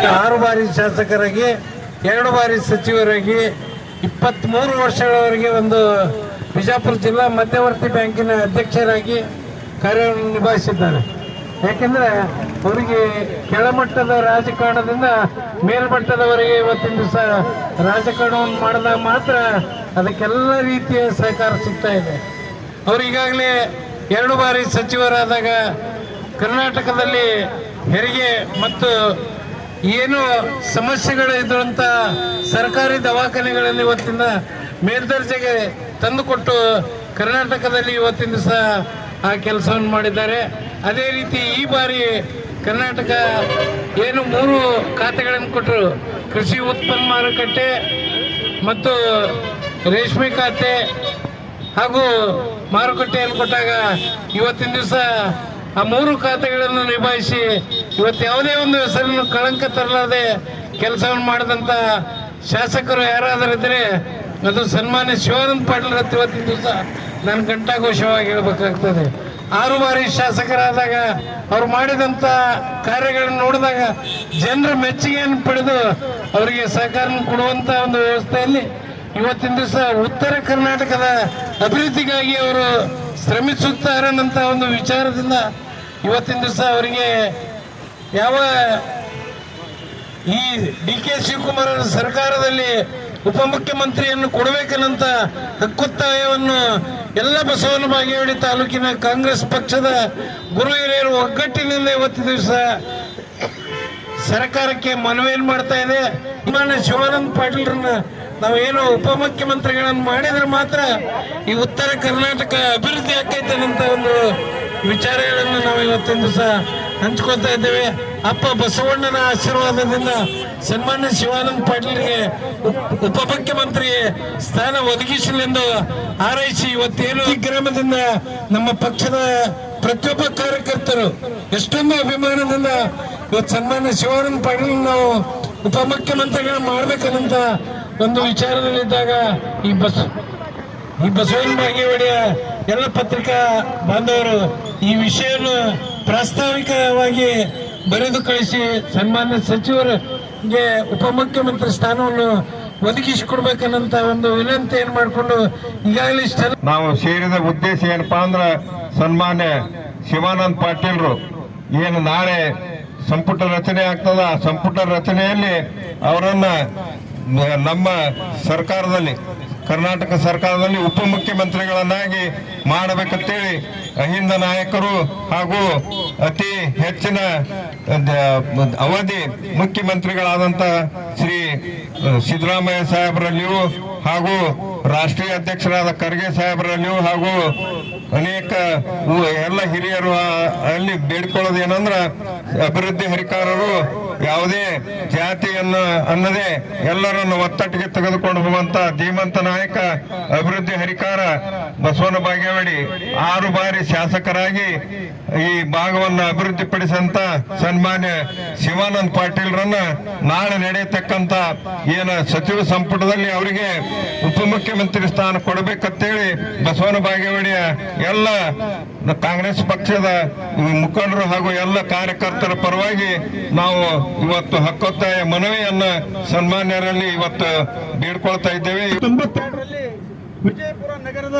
6 ಬಾರಿ ಶಾಸಕರಾಗಿ 2 ಬಾರಿ ಸಚಿವರಾಗಿ 23 ವರ್ಷಗಳವರೆಗೆ ಒಂದು ಬಿಜಾಪುರ ಜಿಲ್ಲಾ ಮಧ್ಯವರ್ತಿ ಬ್ಯಾಂಕಿನ ಅಧ್ಯಕ್ಷರಾಗಿ ಕಾರ್ಯವನ್ನು ನಿಭಾಯಿಸಿದ್ದಾರೆ. ಯಾಕೆಂದರೆ ಅವರಿಗೆ ಕೆಳಮಟ್ಟದ ರಾಜಕಾರಣದಿಂದ ಮೇಲ್ಮಟ್ಟದವರೆಗೆ ಇವತ್ತಿನ ದಿವಸ ರಾಜಕಾರಣವನ್ನು ಮಾಡಿದಾಗ ಮಾತ್ರ ಅದಕ್ಕೆಲ್ಲ ರೀತಿಯ ಸಹಕಾರ ಸಿಗ್ತಾ ಇದೆ. ಅವರು ಈಗಾಗಲೇ 2 ಬಾರಿ ಸಚಿವರಾದಾಗ ಕರ್ನಾಟಕದಲ್ಲಿ ಹೆರಿಗೆ ಮತ್ತು ಏನು ಸಮಸ್ಯೆಗಳು ಇದ್ದಂಥ ಸರ್ಕಾರಿ ದವಾಖಾನೆಗಳಲ್ಲಿ ಇವತ್ತಿನ ಮೇಲ್ದರ್ಜೆಗೆ ತಂದುಕೊಟ್ಟು ಕರ್ನಾಟಕದಲ್ಲಿ ಇವತ್ತಿನ ದಿವಸ ಆ ಕೆಲಸವನ್ನು ಮಾಡಿದ್ದಾರೆ. ಅದೇ ರೀತಿ ಈ ಬಾರಿ ಕರ್ನಾಟಕ ಏನು 3 ಖಾತೆಗಳನ್ನು ಕೊಟ್ಟರು, ಕೃಷಿ ಉತ್ಪನ್ನ ಮಾರುಕಟ್ಟೆ ಮತ್ತು ರೇಷ್ಮೆ ಖಾತೆ ಹಾಗೂ ಮಾರುಕಟ್ಟೆಯನ್ನು ಕೊಟ್ಟಾಗ ಇವತ್ತಿನ ದಿವಸ ಆ 3 ಖಾತೆಗಳನ್ನು ನಿಭಾಯಿಸಿ ಇವತ್ತು ಯಾವುದೇ ಒಂದು ಹೆಸರನ್ನು ಕಳಂಕ ತರಲಾದೆ ಕೆಲಸವನ್ನು ಮಾಡಿದಂಥ ಶಾಸಕರು ಯಾರಾದರಿದ್ದರೆ ಅದು ಸನ್ಮಾನ್ಯ ಶಿವಾನಂದ ಪಾಟೀಲ್ ಅಂತ ಇವತ್ತಿನ ದಿವಸ ನಾನು ಘಂಟಾಘೋಷವಾಗಿ ಹೇಳಬೇಕಾಗ್ತದೆ. 6 ಬಾರಿ ಶಾಸಕರಾದಾಗ ಅವ್ರು ಮಾಡಿದಂಥ ಕಾರ್ಯಗಳನ್ನು ನೋಡಿದಾಗ ಜನರ ಮೆಚ್ಚುಗೆಯನ್ನು ಪಡೆದು ಅವರಿಗೆ ಸಹಕಾರ ಕೊಡುವಂಥ ಒಂದು ವ್ಯವಸ್ಥೆಯಲ್ಲಿ ಇವತ್ತಿನ ದಿವಸ ಉತ್ತರ ಕರ್ನಾಟಕದ ಅಭಿವೃದ್ಧಿಗಾಗಿ ಅವರು ಶ್ರಮಿಸುತ್ತಾರೆ ಅನ್ನೋಂಥ ಒಂದು ವಿಚಾರದಿಂದ ಇವತ್ತಿನ ದಿವಸ ಅವರಿಗೆ ಯಾವ ಈ DK ಶಿವಕುಮಾರ್ ಸರ್ಕಾರದಲ್ಲಿ ಉಪಮುಖ್ಯಮಂತ್ರಿಯನ್ನು ಕೊಡಬೇಕನ್ನಂತ ಹಕ್ಕೊತ್ತಾಯವನ್ನು ಎಲ್ಲ ಬಸವನ ಬಾಗೇವಾಡಿ ತಾಲೂಕಿನ ಕಾಂಗ್ರೆಸ್ ಪಕ್ಷದ ಗುರು ಹಿರಿಯರು ಒಗ್ಗಟ್ಟಿನಿಂದ ಇವತ್ತಿನ ದಿವಸ ಸರ್ಕಾರಕ್ಕೆ ಮನವಿಯನ್ನು ಮಾಡ್ತಾ ಇದೆ. ಮಾನ್ಯ ಶಿವಾನಂದ ಪಾಟೀಲ್ರನ್ನ ನಾವೇನು ಉಪಮುಖ್ಯಮಂತ್ರಿಗಳನ್ನು ಮಾಡಿದ್ರೆ ಮಾತ್ರ ಈ ಉತ್ತರ ಕರ್ನಾಟಕ ಅಭಿವೃದ್ಧಿ ಆಗ್ತೈತೆ ಅನ್ನೋ ಒಂದು ವಿಚಾರಗಳನ್ನು ನಾವು ಇವತ್ತಿನ ದಿವಸ ಹಂಚ್ಕೊಳ್ತಾ ಇದ್ದೇವೆ. ಅಪ್ಪ ಬಸವಣ್ಣನ ಆಶೀರ್ವಾದದಿಂದ ಸನ್ಮಾನ್ಯ ಶಿವಾನಂದ ಪಾಟೀಲ್ಗೆ ಉಪಮುಖ್ಯಮಂತ್ರಿ ಸ್ಥಾನ ಒದಗಿಸಲೆಂದು ಹಾರೈಸಿ ಇವತ್ತೇನು ಈ ಗ್ರಾಮದಿಂದ ನಮ್ಮ ಪಕ್ಷದ ಪ್ರತಿಯೊಬ್ಬ ಕಾರ್ಯಕರ್ತರು ಎಷ್ಟೊಂದು ಅಭಿಮಾನದಿಂದ ಇವತ್ತು ಸನ್ಮಾನ್ಯ ಶಿವಾನಂದ ಪಾಟೀಲ್ ನಾವು ಉಪಮುಖ್ಯಮಂತ್ರಿಗಳನ್ನ ಮಾಡ್ಬೇಕನ್ನಂತ ಒಂದು ವಿಚಾರದಲ್ಲಿದ್ದಾಗ ಈ ಬಸವನ ಬಾಗೇವಾಡಿಯ ಎಲ್ಲ ಪತ್ರಿಕಾ ಬಾಂಧವರು ಈ ವಿಷಯವನ್ನು ಪ್ರಾಸ್ತಾವಿಕವಾಗಿ ಬರೆದು ಕಳಿಸಿ ಸನ್ಮಾನ್ಯ ಸಚಿವರಿಗೆ ಉಪಮುಖ್ಯಮಂತ್ರಿ ಸ್ಥಾನವನ್ನು ಒದಗಿಸಿಕೊಡ್ಬೇಕನ್ನಂತ ಒಂದು ವಿನಂತಿಯನ್ನು ಮಾಡಿಕೊಂಡು ಈಗಾಗಲೇ ನಾವು ಸೇರಿದ ಉದ್ದೇಶ ಏನಪ್ಪಾ ಅಂದ್ರೆ ಸನ್ಮಾನ್ಯ ಶಿವಾನಂದ ಪಾಟೀಲ್ರು ಏನು ನಾಳೆ ಸಂಪುಟ ರಚನೆ ಆಗ್ತದ, ಸಂಪುಟ ರಚನೆಯಲ್ಲಿ ಅವರನ್ನ ನಮ್ಮ ಸರ್ಕಾರದಲ್ಲಿ ಕರ್ನಾಟಕ ಸರ್ಕಾರದಲ್ಲಿ ಉಪಮುಖ್ಯಮಂತ್ರಿಗಳನ್ನಾಗಿ ಮಾಡಬೇಕಂತೇಳಿ ಅಹಿಂದ ನಾಯಕರು ಹಾಗೂ ಅತಿ ಹೆಚ್ಚಿನ ಅವಧಿ ಮುಖ್ಯಮಂತ್ರಿಗಳಾದಂಥ ಶ್ರೀ ಸಿದ್ದರಾಮಯ್ಯ ಸಾಹೇಬರಲ್ಲಿಯೂ ಹಾಗೂ ರಾಷ್ಟ್ರೀಯ ಅಧ್ಯಕ್ಷರಾದ ಖರ್ಗೆ ಸಾಹೇಬರಲ್ಲಿಯೂ ಹಾಗೂ ಅನೇಕ ಎಲ್ಲ ಹಿರಿಯರು ಅಲ್ಲಿ ಬೇಡ್ಕೊಳ್ಳೋದು ಏನಂದ್ರ ಅಭಿವೃದ್ಧಿ ಹರಿಕಾರರು ಯಾವುದೇ ಜಾತಿಯನ್ನು ಅನ್ನದೇ ಎಲ್ಲರನ್ನು ಒತ್ತಟ್ಟಿಗೆ ತೆಗೆದುಕೊಂಡು ಹೋಗುವಂತ ಧೀಮಂತ ನಾಯಕ ಅಭಿವೃದ್ಧಿ ಹರಿಕಾರ ಬಸವನ ಬಾಗೇವಾಡಿ 6 ಬಾರಿ ಶಾಸಕರಾಗಿ ಈ ಭಾಗವನ್ನು ಅಭಿವೃದ್ಧಿಪಡಿಸಂತ ಸನ್ಮಾನ್ಯ ಶಿವಾನಂದ ಪಾಟೀಲ್ರನ್ನ ನಾಳೆ ನಡೆಯತಕ್ಕಂತ ಏನ ಸಚಿವ ಸಂಪುಟದಲ್ಲಿ ಅವರಿಗೆ ಉಪಮುಖ್ಯಮಂತ್ರಿ ಸ್ಥಾನ ಕೊಡಬೇಕಂತೇಳಿ ಬಸವನ ಬಾಗೇವಾಡಿಯ ಎಲ್ಲ ಕಾಂಗ್ರೆಸ್ ಪಕ್ಷದ ಮುಖಂಡರು ಹಾಗೂ ಎಲ್ಲ ಕಾರ್ಯಕರ್ತರ ಪರವಾಗಿ ನಾವು ಇವತ್ತು ಹಕ್ಕೊತ್ತಾಯ ಮನವಿಯನ್ನ ಸನ್ಮಾನ್ಯರಲ್ಲಿ ಇವತ್ತು ಬೇಡ್ಕೊಳ್ತಾ ಇದ್ದೇವೆ. 92ರಲ್ಲಿ ವಿಜಯಪುರ ನಗರದ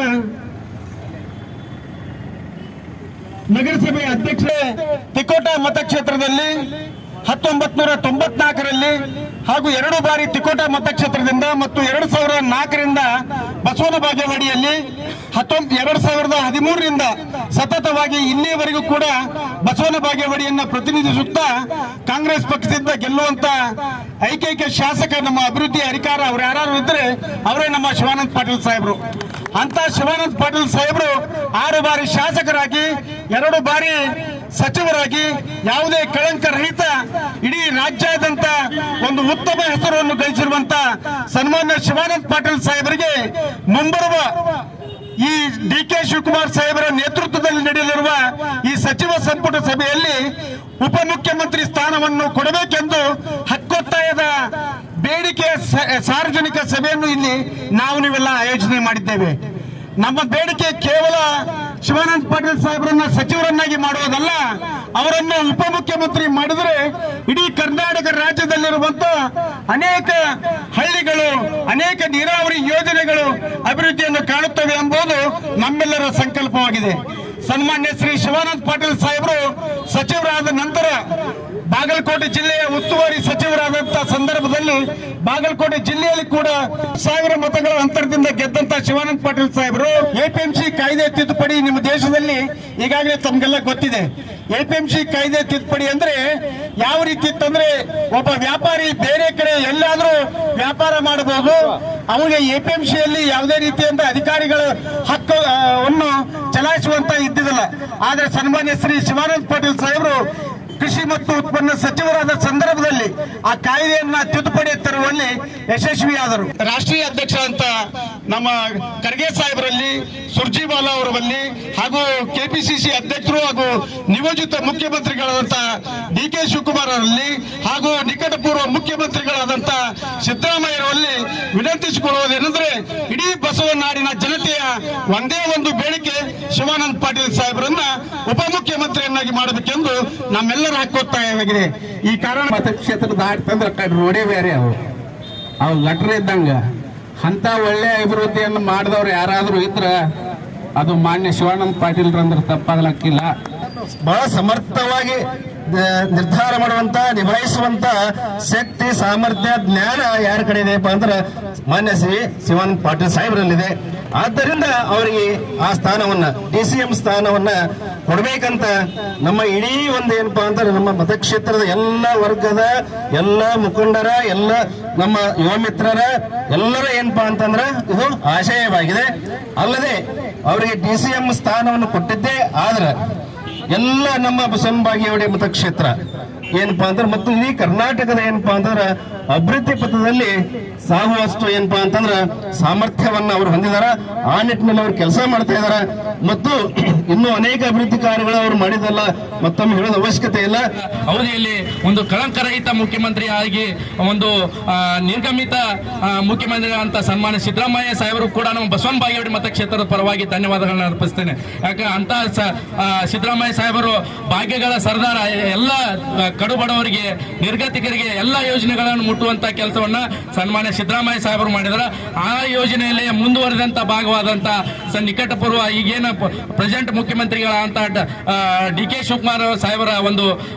ನಗರಸಭೆ ಅಧ್ಯಕ್ಷ ತಿಕೋಟ ಮತಕ್ಷೇತ್ರದಲ್ಲಿ 1994ರಲ್ಲಿ ಹಾಗೂ 2 ಬಾರಿ ತಿಕೋಟ ಮತಕ್ಷೇತ್ರದಿಂದ ಮತ್ತು 2004ರಿಂದ ಬಸವನ ಬಾಗೇವಾಡಿಯಲ್ಲಿ 2013ರಿಂದ ಸತತವಾಗಿ ಇಲ್ಲಿಯವರೆಗೂ ಕೂಡ ಬಸವನ ಬಾಗೇವಾಡಿಯನ್ನ ಪ್ರತಿನಿಧಿಸುತ್ತಾ ಕಾಂಗ್ರೆಸ್ ಪಕ್ಷದಿಂದ ಗೆಲ್ಲುವಂತ ಐಕೈಕ ಶಾಸಕ ನಮ್ಮ ಅಭಿವೃದ್ಧಿ ಹರಿಕಾರ ಅವ್ರು ಯಾರು ಇದ್ರೆ ಅವರೇ ನಮ್ಮ ಶಿವಾನಂದ ಪಾಟೀಲ್ ಸಾಹೇಬರು. ಅಂತ ಶಿವಾನಂದ ಪಾಟೀಲ್ ಸಾಹೇಬರು 6 ಬಾರಿ ಶಾಸಕರಾಗಿ 2 ಬಾರಿ ಸಚಿವರಾಗಿ ಯಾವುದೇ ಕಳಂಕ ರಹಿತ ಇಡೀ ರಾಜ್ಯಾದ್ಯಂತ ಒಂದು ಉತ್ತಮ ಹೆಸರನ್ನು ಗಳಿಸಿರುವಂತ ಸನ್ಮಾನ್ಯ ಶಿವಾನಂದ ಪಾಟೀಲ್ ಸಾಹೇಬರಿಗೆ ಮುಂಬರುವ ಈ DK ಶಿವಕುಮಾರ್ ಸಾಹೇಬರ ನೇತೃತ್ವದಲ್ಲಿ ನಡೆಯಲಿರುವ ಈ ಸಚಿವ ಸಂಪುಟ ಸಭೆಯಲ್ಲಿ ಉಪಮುಖ್ಯಮಂತ್ರಿ ಸ್ಥಾನವನ್ನು ಕೊಡಬೇಕೆಂದು ಹಕ್ಕೊತ್ತಾಯದ ಬೇಡಿಕೆ ಸಾರ್ವಜನಿಕ ಸಭೆಯನ್ನು ಇಲ್ಲಿ ನೀವೆಲ್ಲ ಆಯೋಜನೆ ಮಾಡಿದ್ದೇವೆ. ನಮ್ಮ ಬೇಡಿಕೆ ಕೇವಲ ಶಿವಾನಂದ ಪಾಟೀಲ್ ಸಾಹೇಬರನ್ನ ಸಚಿವರನ್ನಾಗಿ ಮಾಡುವುದಲ್ಲ, ಅವರನ್ನು ಉಪಮುಖ್ಯಮಂತ್ರಿ ಮಾಡಿದರೆ ಇಡೀ ಕರ್ನಾಟಕ ರಾಜ್ಯದಲ್ಲಿರುವಂತ ಅನೇಕ ಹಳ್ಳಿಗಳು, ಅನೇಕ ನೀರಾವರಿ ಯೋಜನೆಗಳು ಅಭಿವೃದ್ಧಿಯನ್ನು ಕಾಣುತ್ತವೆ ಎಂಬುದು ನಮ್ಮೆಲ್ಲರ ಸಂಕಲ್ಪವಾಗಿದೆ. ಸನ್ಮಾನ್ಯ ಶ್ರೀ ಶಿವಾನಂದ ಪಾಟೀಲ್ ಸಾಹೇಬರು ಸಚಿವರಾದ ನಂತರ ಬಾಗಲಕೋಟೆ ಜಿಲ್ಲೆಯ ಉಸ್ತುವಾರಿ ಸಚಿವರಾದಂತಹ ಸಂದರ್ಭದಲ್ಲಿ ಬಾಗಲಕೋಟೆ ಜಿಲ್ಲೆಯಲ್ಲಿ ಕೂಡ 1000 ಮತಗಳ ಅಂತರದಿಂದ ಗೆದ್ದಂತ ಶಿವಾನಂದ ಪಾಟೀಲ್ ಸಾಹೇಬರು ಎಪಿಎಂಸಿ ಕಾಯ್ದೆ ತಿದ್ದುಪಡಿ ನಿಮ್ಮ ದೇಶದಲ್ಲಿ ಈಗಾಗಲೇ ತಮ್ಗೆಲ್ಲ ಗೊತ್ತಿದೆ. ಎಪಿಎಂಸಿ ಕಾಯ್ದೆ ತಿದ್ದುಪಡಿ ಅಂದ್ರೆ ಯಾವ ರೀತಿ ಇತ್ತಂದ್ರೆ, ಒಬ್ಬ ವ್ಯಾಪಾರಿ ಬೇರೆ ಕಡೆ ಎಲ್ಲಾದ್ರೂ ವ್ಯಾಪಾರ ಮಾಡಬಹುದು, ಅವನಿಗೆ ಎಪಿಎಂಸಿಯಲ್ಲಿ ಯಾವುದೇ ರೀತಿಯಿಂದ ಅಧಿಕಾರಿಗಳ ಹಕ್ಕನ್ನು ಚಲಾಯಿಸುವಂತ ಇದ್ದಿದ್ದಿಲ್ಲ. ಆದ್ರೆ ಸನ್ಮಾನ್ಯ ಶ್ರೀ ಶಿವಾನಂದ ಪಾಟೀಲ್ ಸಾಹೇಬರು ಕೃಷಿ ಮತ್ತು ಉತ್ಪನ್ನ ಸಚಿವರಾದ ಸಂದರ್ಭದಲ್ಲಿ ಆ ಕಾಯ್ದೆಯನ್ನ ತಿದ್ದುಪಡಿ ತರುವಲ್ಲಿ ಯಶಸ್ವಿಯಾದರು. ರಾಷ್ಟ್ರೀಯ ಅಧ್ಯಕ್ಷ ಅಂತ ನಮ್ಮ ಖರ್ಗೆ ಸಾಹೇಬರಲ್ಲಿ, ಸುರ್ಜಿವಾಲಾ ಅವರಲ್ಲಿ ಹಾಗೂ ಕೆಪಿಸಿಸಿ ಅಧ್ಯಕ್ಷರು ಹಾಗೂ ನಿಯೋಜಿತ ಮುಖ್ಯಮಂತ್ರಿಗಳಾದಂತ ಡಿ.ಕೆ. ಶಿವಕುಮಾರ್ ಅವರಲ್ಲಿ ಹಾಗೂ ನಿಕಟಪೂರ್ವ ಮುಖ್ಯಮಂತ್ರಿಗಳಾದಂತ ಸಿದ್ದರಾಮಯ್ಯರಲ್ಲಿ ವಿನಂತಿಸಿಕೊಳ್ಳುವುದೇನೆಂದ್ರೆ, ಇಡೀ ಬಸವನಾಡಿನ ಜನತೆಯ ಒಂದೇ ಒಂದು ಬೇಡಿಕೆ ಶಿವಾನಂದ ಪಾಟೀಲ್ ಸಾಹೇಬರನ್ನ ಉಪಮುಖ್ಯಮಂತ್ರಿಯನ್ನಾಗಿ ಮಾಡಬೇಕೆಂದು ನಮ್ಮೆಲ್ಲರ ಹಕ್ಕೊತ್ತಾಯವಾಗಿದೆ. ಈ ಕಾರಣ ಮತಕ್ಷೇತ್ರ ದಾಟ್ತಂದ್ರೆ ಕಡೆ ರೋಡೇ ಬೇರೆ ಅವು ಲಟ್ರ್ ಇದ್ದಂಗ. ಅಂತ ಒಳ್ಳೆ ಅಭಿವೃದ್ಧಿಯನ್ನು ಮಾಡಿದವ್ರು ಯಾರಾದ್ರೂ ಇದ್ರ ಅದು ಮಾನ್ಯ ಶಿವಾನಂದ ಪಾಟೀಲ್ ಅಂದ್ರೆ ತಪ್ಪಾಗಲಕ್ಕಿಲ್ಲ. ಬಹಳ ಸಮರ್ಥವಾಗಿ ನಿರ್ಧಾರ ಮಾಡುವಂತ, ನಿಭಾಯಿಸುವಂತ ಶಕ್ತಿ, ಸಾಮರ್ಥ್ಯ, ಜ್ಞಾನ ಯಾರ ಕಡೆ ಇದೆಯಪ್ಪ ಅಂದ್ರೆ ಮಾನ್ಯ ಶ್ರೀ ಶಿವಾನಂದ ಪಾಟೀಲ್ ಸಾಹೇಬರಲ್ಲಿದೆ. ಆದ್ದರಿಂದ ಅವರಿಗೆ ಆ ಸ್ಥಾನವನ್ನ, DCM ಸ್ಥಾನವನ್ನ ಕೊಡ್ಬೇಕಂತ ನಮ್ಮ ಇಡೀ ಒಂದು ಏನಪ್ಪಾ ಅಂದ್ರೆ ನಮ್ಮ ಮತಕ್ಷೇತ್ರದ ಎಲ್ಲ ವರ್ಗದ, ಎಲ್ಲ ಮುಖಂಡರ, ಎಲ್ಲ ನಮ್ಮ ಯುವ ಮಿತ್ರರ ಎಲ್ಲರ ಏನಪ್ಪಾ ಅಂತಂದ್ರ ಇದು ಆಶಯವಾಗಿದೆ. ಅಲ್ಲದೆ ಅವರಿಗೆ DCM ಸ್ಥಾನವನ್ನು ಕೊಟ್ಟಿದ್ದೇ ಆದ್ರೆ ಎಲ್ಲ ನಮ್ಮ ಬಸವನಬಾಗೇವಾಡಿ ಮತಕ್ಷೇತ್ರ ಏನಪ್ಪಾ ಅಂದ್ರೆ ಮತ್ತು ಇಡೀ ಕರ್ನಾಟಕದ ಏನಪ್ಪಾ ಅಂತಂದ್ರ ಅಭಿವೃದ್ಧಿ ಪಥದಲ್ಲಿ ಸಾಗುವಷ್ಟು ಏನಪ್ಪಾ ಅಂತಂದ್ರ ಸಾಮರ್ಥ್ಯವನ್ನ ಅವರು ಹೊಂದಿದಾರ. ಆ ನಿಟ್ಟಿನಲ್ಲಿ ಅವರು ಕೆಲಸ ಮಾಡ್ತಾ ಇದಾರ ಮತ್ತು ಇನ್ನೂ ಅನೇಕ ಅಭಿವೃದ್ಧಿ ಕಾರ್ಯಗಳು ಅವರು ಮಾಡಿದಲ್ಲ ಮತ್ತೊಮ್ಮೆ ಹೇಳೋದು ಅವಶ್ಯಕತೆ ಇಲ್ಲ. ಅವಧಿಯಲ್ಲಿ ಒಂದು ಕಳಂಕರಹಿತ ಮುಖ್ಯಮಂತ್ರಿ ಆಗಿ ಒಂದು ನಿರ್ಗಮಿತ ಮುಖ್ಯಮಂತ್ರಿ ಅಂತ ಸನ್ಮಾನ್ಯ ಸಿದ್ದರಾಮಯ್ಯ ಸಾಹೇಬರು ಕೂಡ ನಮ್ಮ ಬಸವನಬಾಗೇವಾಡಿ ಮತಕ್ಷೇತ್ರದ ಪರವಾಗಿ ಧನ್ಯವಾದಗಳನ್ನ ಅರ್ಪಿಸ್ತೇನೆ. ಯಾಕೆ ಅಂತ ಸಿದ್ದರಾಮಯ್ಯ ಸಾಹೇಬರು ಭಾಗ್ಯಗಳ ಸರ್ದಾರ, ಎಲ್ಲ ಕಡು ಬಡವರಿಗೆ, ನಿರ್ಗತಿಕರಿಗೆ ಎಲ್ಲ ಯೋಜನೆಗಳನ್ನು ಮುಟ್ಟುವಂತ ಕೆಲಸವನ್ನ ಸನ್ಮಾನ್ಯ ಸಿದ್ದರಾಮಯ್ಯ ಸಾಹೇಬರು ಮಾಡಿದಾರೆ. ಆ ಯೋಜನೆಯಲ್ಲಿ ಮುಂದುವರೆದಂತ ಭಾಗವಾದಂತ ನಿಕಟಪೂರ್ವ ಈಗೇನ ಪ್ರೆಸೆಂಟ್ ಮುಖ್ಯಮಂತ್ರಿಗಳಂತ ಡಿ.ಕೆ. ಶಿವಕುಮಾರ್ ಸಾಹೇಬರ ಒಂದು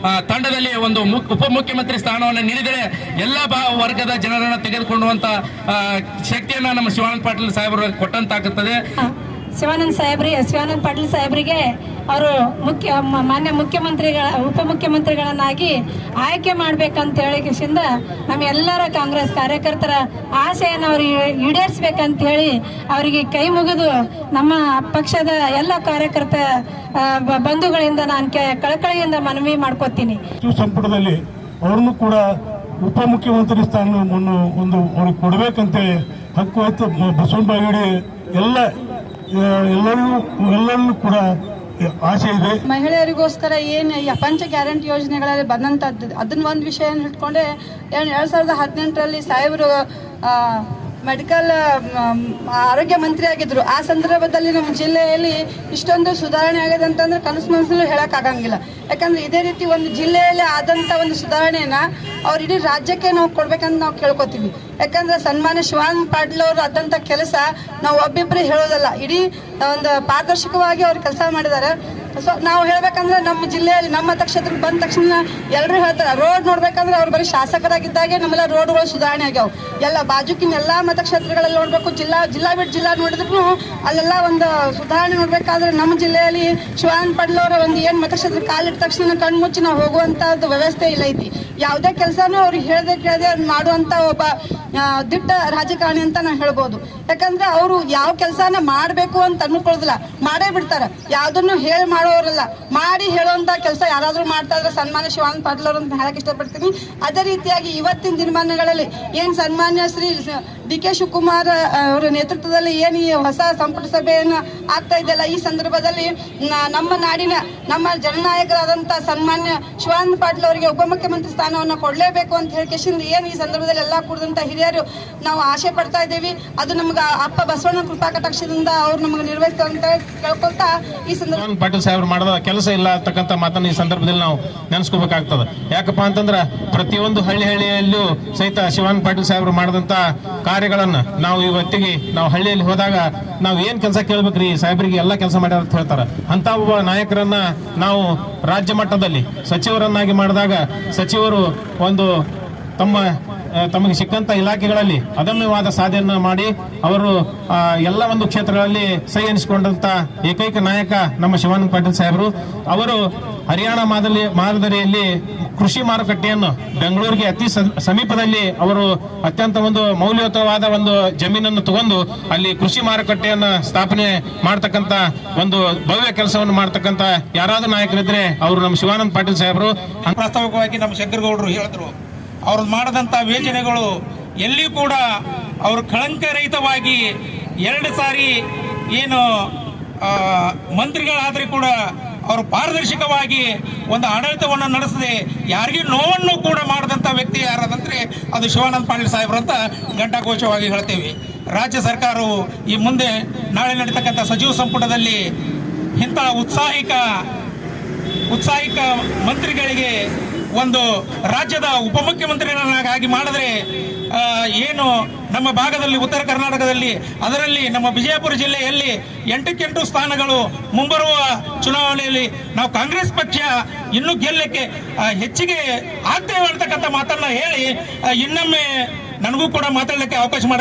ತಂಡದಲ್ಲಿ ಒಂದು ಉಪಮುಖ್ಯಮಂತ್ರಿ ಸ್ಥಾನವನ್ನು ನೀಡಿದರೆ ಎಲ್ಲ ವರ್ಗದ ಜನರನ್ನ ತೆಗೆದುಕೊಳ್ಳುವಂತ ಶಕ್ತಿಯನ್ನ ನಮ್ಮ ಶಿವಾನಂದ ಪಾಟೀಲ್ ಸಾಹೇಬರು ಕೊಟ್ಟಂತಾಗುತ್ತದೆ. ಶಿವಾನಂದ ಪಾಟೀಲ್ ಸಾಹೇಬರಿಗೆ ಅವರು ಮಾನ್ಯ ಉಪಮುಖ್ಯಮಂತ್ರಿಗಳನ್ನಾಗಿ ಆಯ್ಕೆ ಮಾಡ್ಬೇಕಂತ ಹೇಳಿಕಿಂದ ನಮ್ಮೆಲ್ಲರ ಕಾಂಗ್ರೆಸ್ ಕಾರ್ಯಕರ್ತರ ಆಸೆಯನ್ನು ಅವ್ರಿಗೆ ಈಡೇರಿಸ್ಬೇಕಂತ ಹೇಳಿ ಅವರಿಗೆ ಕೈ ಮುಗಿದು ನಮ್ಮ ಪಕ್ಷದ ಎಲ್ಲ ಕಾರ್ಯಕರ್ತ ಬಂಧುಗಳಿಂದ ನಾನು ಕಳಕಳಿಯಿಂದ ಮನವಿ ಮಾಡ್ಕೋತೀನಿ. ಸಂಪುಟದಲ್ಲಿ ಅವ್ರನ್ನು ಕೂಡ ಉಪಮುಖ್ಯಮಂತ್ರಿ ಸ್ಥಾನವನ್ನು ಒಂದು ಅವ್ರಿಗೆ ಕೊಡ್ಬೇಕಂತೇಳಿ ಹಕ್ಕು ಆಯ್ತು. ಬಸವನಬಾಗೇವಾಡಿ ಎಲ್ಲರೂ ಕೂಡ ಆಸೆ ಇದೆ. ಮಹಿಳೆಯರಿಗೋಸ್ಕರ ಏನು ಪಂಚ ಗ್ಯಾರಂಟಿ ಯೋಜನೆಗಳಲ್ಲಿ ಬಂದಂಥದ್ದು, ಅದನ್ನ ಒಂದು ವಿಷಯ ಇಟ್ಕೊಂಡೆ 2018ರಲ್ಲಿ ಸಾಹೇಬರು ಮೆಡಿಕಲ್ ಆರೋಗ್ಯ ಮಂತ್ರಿ ಆಗಿದ್ರು. ಆ ಸಂದರ್ಭದಲ್ಲಿ ನಮ್ಮ ಜಿಲ್ಲೆಯಲ್ಲಿ ಇಷ್ಟೊಂದು ಸುಧಾರಣೆ ಆಗಿದೆ ಅಂತಂದ್ರೆ ಕನಸು ಮನಸ್ಸಲ್ಲೂ ಹೇಳೋಕ್ಕಾಗಂಗಿಲ್ಲ. ಯಾಕಂದ್ರೆ ಇದೇ ರೀತಿ ಒಂದು ಜಿಲ್ಲೆಯಲ್ಲಿ ಆದಂಥ ಒಂದು ಸುಧಾರಣೆನ ಅವ್ರು ಇಡೀ ರಾಜ್ಯಕ್ಕೆ ನಾವು ಕೊಡ್ಬೇಕಂತ ನಾವು ಕೇಳ್ಕೊತೀವಿ. ಯಾಕಂದ್ರೆ ಸನ್ಮಾನ್ಯ ಶಿವಾನಂದ ಪಾಟೀಲ್ ಅವರು ಆದಂಥ ಕೆಲಸ ನಾವು ಒಬ್ಬಿಬ್ಬರು ಹೇಳೋದಲ್ಲ, ಇಡೀ ಒಂದು ಪಾರದರ್ಶಕವಾಗಿ ಅವ್ರು ಕೆಲಸ ಮಾಡಿದ್ದಾರೆ. ಸೊ ನಾವು ಹೇಳ್ಬೇಕಂದ್ರೆ ನಮ್ಮ ಜಿಲ್ಲೆಯಲ್ಲಿ ನಮ್ಮ ಮತಕ್ಷೇತ್ರಕ್ಕೆ ಬಂದ ತಕ್ಷಣ ಎಲ್ಲರೂ ಹೇಳ್ತಾರೆ, ರೋಡ್ ನೋಡ್ಬೇಕಂದ್ರೆ ಅವ್ರು ಬರೀ ಶಾಸಕರಾಗಿದ್ದಾಗೆ ನಮ್ಮೆಲ್ಲ ರೋಡ್ಗಳು ಸುಧಾರಣೆ ಆಗ್ಯಾವ. ಎಲ್ಲ ಬಾಜುಕಿನ ಎಲ್ಲ ಮತಕ್ಷೇತ್ರಗಳಲ್ಲಿ ನೋಡ್ಬೇಕು, ಜಿಲ್ಲಾ ಬಿಟ್ಟು ಜಿಲ್ಲಾ ನೋಡಿದ್ರು ಅಲ್ಲೆಲ್ಲ ಒಂದು ಸುಧಾರಣೆ ನೋಡ್ಬೇಕಾದ್ರೆ ನಮ್ಮ ಜಿಲ್ಲೆಯಲ್ಲಿ ಶಿವಾನಂದ ಪಾಟೀಲ್ ಅವರ ಒಂದು ಏನು ಮತಕ್ಷೇತ್ರ ಕಾಲಿಟ್ಟ ತಕ್ಷಣ ಕಣ್ಮುಚ್ಚಿ ನಾವು ಹೋಗುವಂಥದ್ದು ವ್ಯವಸ್ಥೆ ಇಲ್ಲ ಐತಿ. ಯಾವುದೇ ಕೆಲಸನೂ ಅವ್ರಿಗೆ ಕೇಳದೆ ಮಾಡುವಂಥ ಒಬ್ಬ ದಿಟ್ಟ ರಾಜಕಾರಣಿ ಅಂತ ನಾವು ಹೇಳ್ಬೋದು. ಯಾಕಂದ್ರೆ ಅವರು ಯಾವ ಕೆಲಸನ ಮಾಡಬೇಕು ಅಂತ ಅನ್ಕೊಳ್ಳೋದಿಲ್ಲ, ಮಾಡೇ ಬಿಡ್ತಾರೆ. ಯಾವುದನ್ನು ಹೇಳಿ ಮಾಡೋರಲ್ಲ, ಮಾಡಿ ಹೇಳುವಂತ ಕೆಲಸ ಯಾರಾದ್ರೂ ಮಾಡ್ತಾ ಇದ್ರೆ ಸನ್ಮಾನ್ಯ ಶಿವಾನಂದ ಪಾಟೀಲ್ ಅವರು ಅಂತ ಹೇಳಕ್ ಇಷ್ಟಪಡ್ತೀನಿ. ಅದೇ ರೀತಿಯಾಗಿ ಇವತ್ತಿನ ದಿನಮಾನಗಳಲ್ಲಿ ಏನು ಸನ್ಮಾನ್ಯ ಶ್ರೀ ಡಿ.ಕೆ. ಶಿವಕುಮಾರ್ ಅವರ ನೇತೃತ್ವದಲ್ಲಿ ಏನು ಈ ಹೊಸ ಸಂಪುಟ ಸಭೆಯನ್ನು ಆಗ್ತಾ ಇದೆಯಲ್ಲ, ಈ ಸಂದರ್ಭದಲ್ಲಿ ನಮ್ಮ ನಾಡಿನ ನಮ್ಮ ಜನನಾಯಕರಾದಂಥ ಸನ್ಮಾನ್ಯ ಶಿವಾನಂದ ಪಾಟೀಲ್ ಅವರಿಗೆ ಉಪಮುಖ್ಯಮಂತ್ರಿ ಸ್ಥಾನವನ್ನು ಕೊಡಲೇಬೇಕು ಅಂತ ಹೇಳಿ ಏನು ಈ ಸಂದರ್ಭದಲ್ಲಿ ಎಲ್ಲ ಕೂಡಿದಂಥ ಹಿರಿಯ ಹಿರಿಯರು ನಾವು ಆಸೆ ಪಡ್ತಾ ಇದ್ದೀವಿ. ಅದು ನಮ್ಗೆ ಅಪ್ಪ ಬಸವಣ್ಣ ಕೃಪಾ ಕಟಾಕ್ಷದಿಂದ ಅವ್ರು ನಮಗೆ ನಿರ್ವಹಿಸ್ತಾರೆ ಅಂತ ಕೇಳ್ಕೊಳ್ತಾ ಈ ಸಂದರ್ಭ ಪಾಟೀಲ್ ಸಾಹೇಬ್ರು ಮಾಡಿದ ಕೆಲಸ ಇಲ್ಲ ಅಂತಕ್ಕಂಥ ಮಾತನ್ನು ಈ ಸಂದರ್ಭದಲ್ಲಿ ನಾವು ನೆನೆಸ್ಕೋಬೇಕಾಗ್ತದೆ. ಯಾಕಪ್ಪ ಅಂತಂದ್ರೆ ಪ್ರತಿಯೊಂದು ಹಳ್ಳಿಯಲ್ಲೂ ಸಹಿತ ಶಿವಾನಂದ ಪಾಟೀಲ್ ಸಾಹೇಬ್ರು ಮಾಡಿದಂತ ಕಾರ್ಯಗಳನ್ನ ನಾವು ಇವತ್ತಿಗೆ ನಾವು ಹಳ್ಳಿಯಲ್ಲಿ ಹೋದಾಗ ನಾವು ಏನ್ ಕೆಲಸ ಕೇಳ್ಬೇಕ್ರಿ, ಸಾಹೇಬ್ರಿಗೆ ಎಲ್ಲ ಕೆಲಸ ಮಾಡ್ಯಾರ ಅಂತ ಹೇಳ್ತಾರೆ. ಅಂತ ಒಬ್ಬ ನಾಯಕರನ್ನ ನಾವು ರಾಜ್ಯ ಮಟ್ಟದಲ್ಲಿ ಸಚಿವರನ್ನಾಗಿ ಮಾಡಿದಾಗ ಸಚಿವರು ಒಂದು ತಮಗೆ ಸಿಕ್ಕಂತ ಇಲಾಖೆಗಳಲ್ಲಿ ಅದಮ್ಯವಾದ ಸಾಧನೆಯನ್ನ ಮಾಡಿ ಅವರು ಎಲ್ಲ ಒಂದು ಕ್ಷೇತ್ರಗಳಲ್ಲಿ ಸೈ ಎನಿಸಿಕೊಂಡಂತ ಏಕೈಕ ನಾಯಕ ನಮ್ಮ ಶಿವಾನಂದ ಪಾಟೀಲ್ ಸಾಹೇಬರು. ಅವರು ಹರಿಯಾಣ ಮಾದರಿಯಲ್ಲಿ ಕೃಷಿ ಮಾರುಕಟ್ಟೆಯನ್ನು ಬೆಂಗಳೂರಿಗೆ ಅತಿ ಸಮೀಪದಲ್ಲಿ ಅವರು ಅತ್ಯಂತ ಒಂದು ಮೌಲ್ಯಯುತವಾದ ಒಂದು ಜಮೀನನ್ನು ತಗೊಂಡು ಅಲ್ಲಿ ಕೃಷಿ ಮಾರುಕಟ್ಟೆಯನ್ನ ಸ್ಥಾಪನೆ ಮಾಡ್ತಕ್ಕಂತ ಒಂದು ಭವ್ಯ ಕೆಲಸವನ್ನು ಮಾಡ್ತಕ್ಕಂತ ಯಾರಾದ್ರೂ ನಾಯಕರಿದ್ರೆ ಅವರು ನಮ್ಮ ಶಿವಾನಂದ ಪಾಟೀಲ್ ಸಾಹೇಬರು. ಪ್ರಾಸ್ತಾವಿಕವಾಗಿ ನಮ್ಮ ಶಂಕರಗೌಡರು ಹೇಳಿದ್ರು, ಅವ್ರು ಮಾಡಿದಂಥ ಯೋಜನೆಗಳು ಎಲ್ಲಿ ಕೂಡ ಅವರು ಕಳಂಕರಹಿತವಾಗಿ 2 ಸಾರಿ ಏನು ಮಂತ್ರಿಗಳಾದ್ರೆ ಕೂಡ ಅವರು ಪಾರದರ್ಶಕವಾಗಿ ಒಂದು ಆಡಳಿತವನ್ನು ನಡೆಸದೆ ಯಾರಿಗೂ ನೋವನ್ನು ಕೂಡ ಮಾಡಿದಂಥ ವ್ಯಕ್ತಿ ಯಾರಾದಂದ್ರೆ ಅದು ಶಿವಾನಂದ ಪಾಟೀಲ್ ಸಾಹೇಬ್ರು ಅಂತ ಘಂಟಾಘೋಷವಾಗಿ ಹೇಳ್ತೇವೆ. ರಾಜ್ಯ ಸರ್ಕಾರವು ಈ ಮುಂದೆ ನಾಳೆ ನಡೀತಕ್ಕಂಥ ಸಚಿವ ಸಂಪುಟದಲ್ಲಿ ಇಂಥ ಉತ್ಸಾಹಿಕ ಮಂತ್ರಿಗಳಿಗೆ ಒಂದು ರಾಜ್ಯದ ಉಪಮುಖ್ಯಮಂತ್ರಿಗಳನ್ನಾಗಿ ಮಾಡಿದ್ರೆ ಏನು ನಮ್ಮ ಭಾಗದಲ್ಲಿ ಉತ್ತರ ಕರ್ನಾಟಕದಲ್ಲಿ ಅದರಲ್ಲಿ ನಮ್ಮ ವಿಜಯಪುರ ಜಿಲ್ಲೆಯಲ್ಲಿ 8ಕ್ಕೆ 8 ಸ್ಥಾನಗಳು ಮುಂಬರುವ ಚುನಾವಣೆಯಲ್ಲಿ ನಾವು ಕಾಂಗ್ರೆಸ್ ಪಕ್ಷ ಇನ್ನೂ ಗೆಲ್ಲಕ್ಕೆ ಹೆಚ್ಚಿಗೆ ಆಗ್ತೇವೆ ಅಂತಕ್ಕಂಥ ಮಾತನ್ನ ಹೇಳಿ ಇನ್ನೊಮ್ಮೆ ನನಗೂ ಕೂಡ ಮಾತಾಡಲಿಕ್ಕೆ ಅವಕಾಶ ಮಾಡಿ